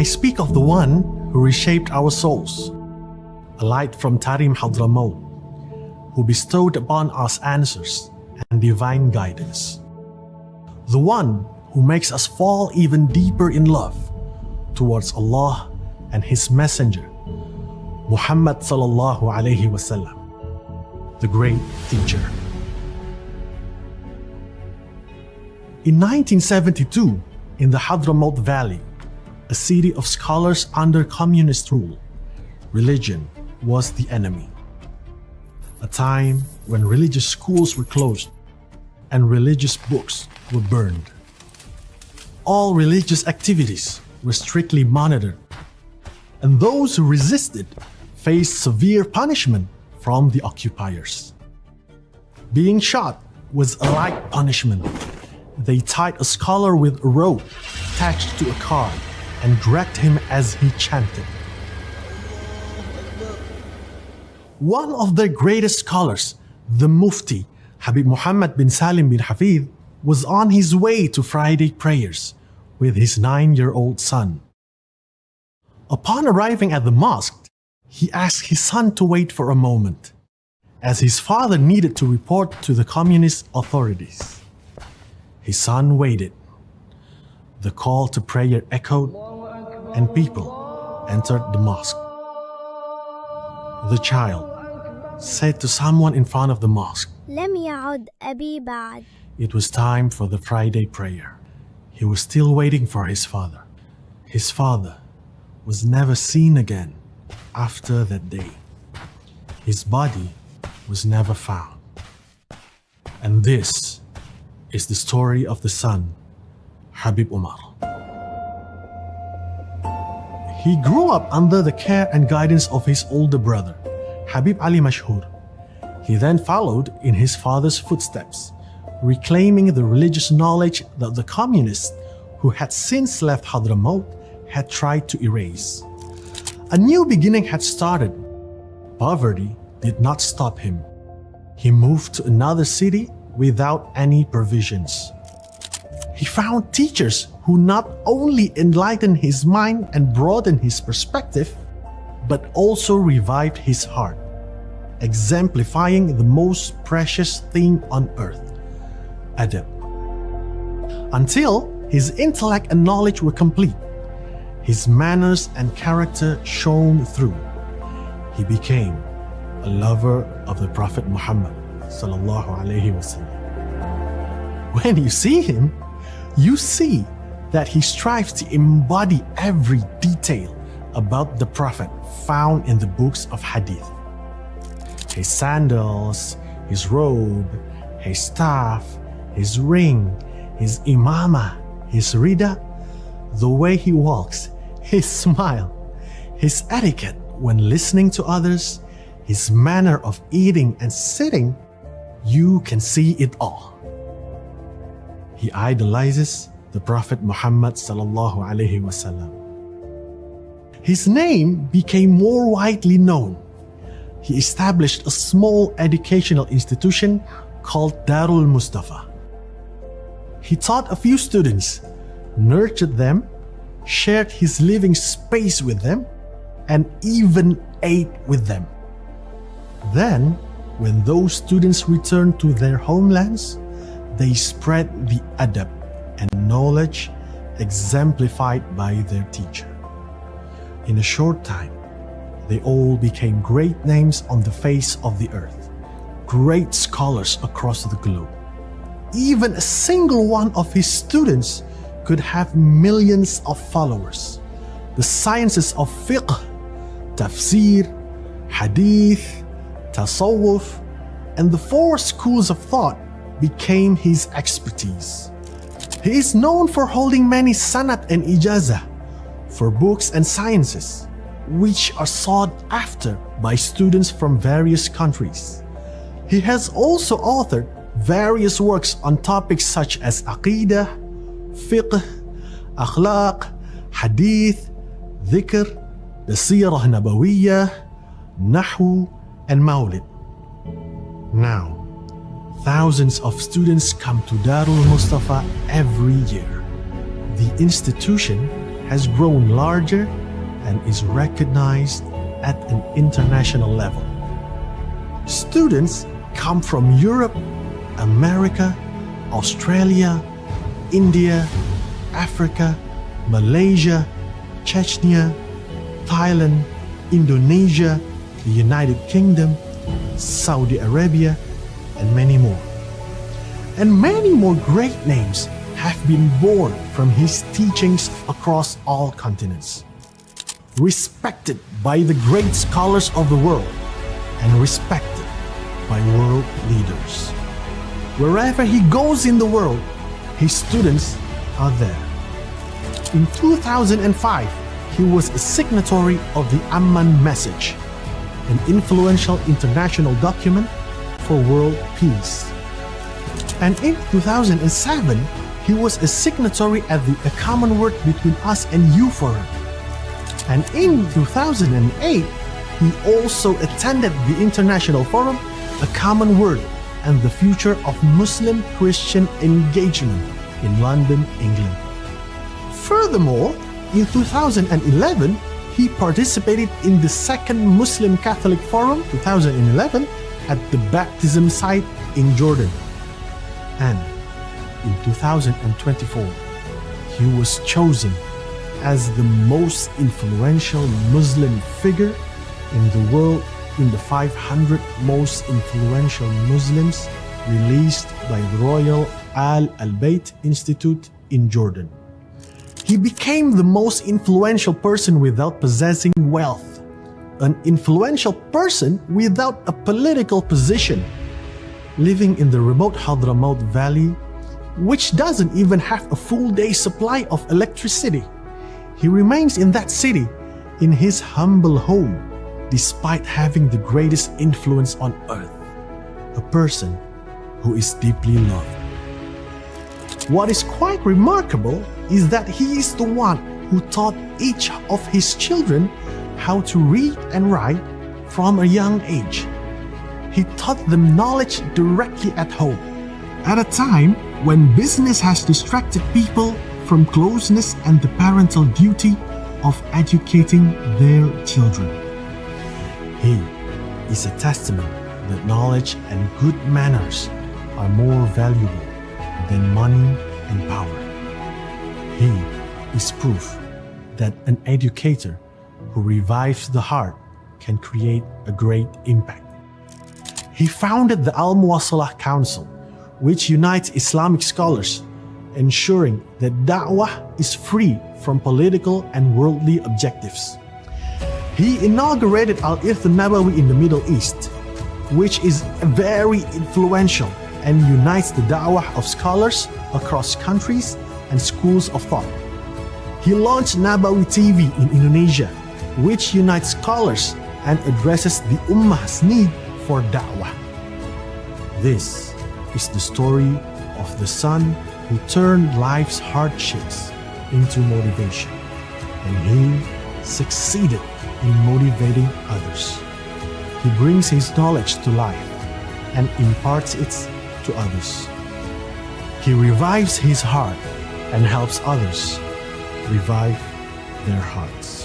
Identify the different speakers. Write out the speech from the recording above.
Speaker 1: I speak of the one who reshaped our souls, a light from Tarim Hadramaut, who bestowed upon us answers and divine guidance. The one who makes us fall even deeper in love towards Allah and His Messenger, Muhammad sallallahu alaihi wasallam, the great teacher. In 1972, in the Hadramaut Valley, a city of scholars under communist rule, religion was the enemy. A time when religious schools were closed and religious books were burned. All religious activities were strictly monitored, and those who resisted faced severe punishment from the occupiers. Being shot was a light punishment. They tied a scholar with a rope attached to a car and dragged him as he chanted. One of their greatest scholars, the Mufti, Habib Umar bin Hafidz, was on his way to Friday prayers with his 9-year-old son. Upon arriving at the mosque, he asked his son to wait for a moment, as his father needed to report to the communist authorities. His son waited. The call to prayer echoed, and people entered the mosque. The child said to someone in front of the mosque,
Speaker 2: لم يعد أبي بعد.
Speaker 1: It was time for the Friday prayer. He was still waiting for his father. His father was never seen again after that day. His body was never found. And this is the story of the son, Habib Umar. He grew up under the care and guidance of his older brother, Habib Ali Mashhur. He then followed in his father's footsteps, reclaiming the religious knowledge that the communists who had since left Hadramaut had tried to erase. A new beginning had started. Poverty did not stop him. He moved to another city without any provisions. He found teachers who not only enlightened his mind and broadened his perspective, but also revived his heart, exemplifying the most precious thing on earth, adab. Until his intellect and knowledge were complete, his manners and character shone through. He became a lover of the Prophet Muhammad sallallahu alaihi wasallam. When you see him, you see that he strives to embody every detail about the Prophet found in the books of Hadith. His sandals, his robe, his staff, his ring, his imamah, his rida, the way he walks, his smile, his etiquette when listening to others, his manner of eating and sitting, you can see it all. He idolizes the Prophet Muhammad sallallahu alaihi wasallam. His name became more widely known. He established a small educational institution called Darul Mustafa. He taught a few students, nurtured them, shared his living space with them, and even ate with them. Then, when those students returned to their homelands, they spread the adab and knowledge exemplified by their teacher. In a short time, they all became great names on the face of the earth, great scholars across the globe. Even a single one of his students could have millions of followers. The sciences of fiqh, tafsir, hadith, tasawwuf, and the 4 schools of thought became his expertise. He is known for holding many sanad and ijazah for books and sciences, which are sought after by students from various countries. He has also authored various works on topics such as aqidah, fiqh, akhlaq, hadith, dhikr, the seerah nabawiyah, nahu, and mawlid. Now, thousands of students come to Darul Mustafa every year. The institution has grown larger and is recognized at an international level. Students come from Europe, America, Australia, India, Africa, Malaysia, Chechnya, Thailand, Indonesia, the United Kingdom, Saudi Arabia, and many more. And many more great names have been born from his teachings across all continents. Respected by the great scholars of the world and respected by world leaders. Wherever he goes in the world, his students are there. In 2005, he was a signatory of the Amman Message, an influential international document for world peace. And in 2007, he was a signatory at the A Common Word Between Us and You Forum. And in 2008, he also attended the International Forum, A Common Word and the Future of Muslim-Christian Engagement in London, England. Furthermore, in 2011, he participated in the Second Muslim Catholic Forum 2011 at the baptism site in Jordan. And in 2024, he was chosen as the most influential Muslim figure in the world in the 500 most influential Muslims released by the Royal Al-Bayt Institute in Jordan. He became the most influential person without possessing wealth, an influential person without a political position, living in the remote Hadramaut Valley, which doesn't even have a full day's supply of electricity. He remains in that city, in his humble home, despite having the greatest influence on earth, a person who is deeply loved. What is quite remarkable is that he is the one who taught each of his children how to read and write from a young age. He taught them knowledge directly at home, at a time when business has distracted people from closeness and the parental duty of educating their children. He is a testament that knowledge and good manners are more valuable than money and power. He is proof that an educator who revives the heart can create a great impact. He founded the Al-Muwasalah Council, which unites Islamic scholars, ensuring that dakwah is free from political and worldly objectives. He inaugurated Al-Irth Nabawi in the Middle East, which is very influential and unites the da'wah of scholars across countries and schools of thought. He launched Nabawi TV in Indonesia, which unites scholars and addresses the Ummah's need for da'wah. This is the story of the son who turned life's hardships into motivation, and he succeeded in motivating others. He brings his knowledge to life and imparts it to others. He revives his heart and helps others revive their hearts.